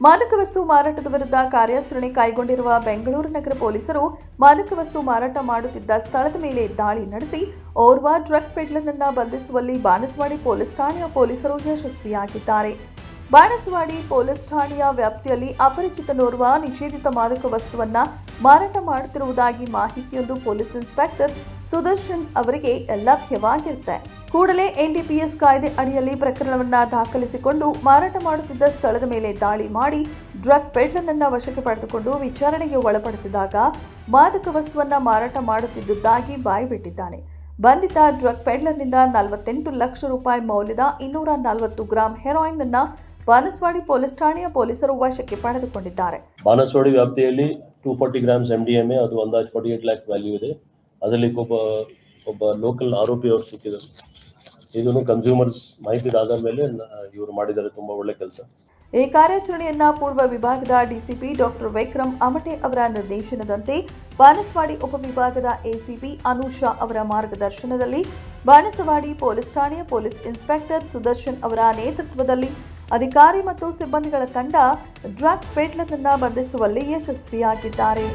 ಮಾದಕ ವಸ್ತು ಮಾರಾಟದ ವಿರುದ್ಧ ಕಾರ್ಯಾಚರಣೆ ಕೈಗೊಂಡಿರುವ ಬೆಂಗಳೂರು ನಗರ ಪೊಲೀಸರು ಮಾದಕ ವಸ್ತು ಮಾರಾಟ ಮಾಡುತ್ತಿದ್ದ ಸ್ಥಳದ ಮೇಲೆ ದಾಳಿ ನಡೆಸಿ ಓರ್ವ ಡ್ರಗ್ ಪೆಡ್ಲರ್ ಅನ್ನು ಬಂಧಿಸುವಲ್ಲಿ ಬಾಣಸವಾಡಿ ಪೊಲೀಸ್ ಠಾಣೆಯ ಪೊಲೀಸರು ಯಶಸ್ವಿಯಾಗಿದ್ದಾರೆ. ಬಾಣಸವಾಡಿ ಪೊಲೀಸ್ ಠಾಣೆಯ ವ್ಯಾಪ್ತಿಯಲ್ಲಿ ಅಪರಿಚಿತನೋರ್ವ ನಿಷೇಧಿತ ಮಾದಕ ವಸ್ತುವನ್ನ ಮಾರಾಟ ಮಾಡುತ್ತಿರುವುದಾಗಿ ಮಾಹಿತಿಯೊಂದು ಪೊಲೀಸ್ ಇನ್ಸ್ಪೆಕ್ಟರ್ ಸುದರ್ಶನ್ ಅವರಿಗೆ ಲಭ್ಯವಾಗಿರುತ್ತೆ. ಕೂಡಲೇ ಎನ್ಡಿಪಿಎಸ್ ಕಾಯ್ದೆ ಅಡಿಯಲ್ಲಿ ಪ್ರಕರಣವನ್ನ ದಾಖಲಿಸಿಕೊಂಡು ಮಾರಾಟ ಮಾಡುತ್ತಿದ್ದ ಸ್ಥಳದ ಮೇಲೆ ದಾಳಿ ಮಾಡಿ ಡ್ರಗ್ ಪೆಡ್ಲರ್ನನ್ನ ವಶಕ್ಕೆ ಪಡೆದುಕೊಂಡು ವಿಚಾರಣೆಗೆ ಒಳಪಡಿಸಿದಾಗ ಮಾದಕ ವಸ್ತುವನ್ನ ಮಾರಾಟ ಮಾಡುತ್ತಿದ್ದುದಾಗಿ ಬಾಯ್ಬಿಟ್ಟಿದ್ದಾನೆ. ಬಂಧಿತ ಡ್ರಗ್ ಪೆಡ್ಲರ್ನಿಂದ 48 ಲಕ್ಷ ರೂಪಾಯಿ ಮೌಲ್ಯದ 240 ಗ್ರಾಂ ಹೆರಾಯಿನ್ ಅನ್ನ ಬಾಣಸವಾಡಿ ಪೊಲೀಸ್ ಠಾಣೆಯ ಪೊಲೀಸರು ವಶಕ್ಕೆ ಪಡೆದುಕೊಂಡಿದ್ದಾರೆ. ಬಾಣಸವಾಡಿ ವ್ಯಾಪ್ತಿಯಲ್ಲಿ 240 ಗ್ರಾಮ್ಸ್ MDMA ಅದು ಅಂದಾಜು 48 ಲ್ಯಾಕ್ ವ್ಯಾಲ್ಯೂ ಇದೆ. ಅದರಲ್ಲಿ ಒಬ್ಬ ಲೋಕಲ್ ಆರೋಪಿ ಅವರು ಸಿಕ್ಕಿದರು. ಇದನ್ನು ಕನ್ಸ್ಯೂಮರ್ಸ್ ಮಾಹಿತಿ ಆಧಾರದ ಮೇಲೆ ಇವರು ಮಾಡಿದ್ದಾರೆ. ತುಂಬಾ ಒಳ್ಳೆ ಕೆಲಸ. ಈ ಕಾರ್ಯಾಚರಣೆಯನ್ನ ಪೂರ್ವ ವಿಭಾಗದ ಡಿಸಿಪಿ ಡಾಕ್ಟರ್ ವಿಕ್ರಮ್ ಅಮಟೆ ಅವರ ನಿರ್ದೇಶನದಂತೆ ಬಾಣಸವಾಡಿ ಉಪವಿಭಾಗದ ಎಸಿಪಿ ಅನುಷಾ ಅವರ ಮಾರ್ಗದರ್ಶನದಲ್ಲಿ ಬಾಣಸವಾಡಿ ಪೊಲೀಸ್ ಠಾಣೆಯ ಪೊಲೀಸ್ ಇನ್ಸ್ಪೆಕ್ಟರ್ ಸುದರ್ಶನ್ ಅವರ ನೇತೃತ್ವದಲ್ಲಿ ಅಧಿಕಾರಿ ಮತ್ತು ಸಿಬ್ಬಂದಿಗಳ ತಂಡ ಡ್ರಗ್ ಪೆಡ್ಲರ್ನನ್ನ ಬಂಧಿಸುವಲ್ಲಿ ಯಶಸ್ವಿಯಾಗಿದ್ದಾರೆ.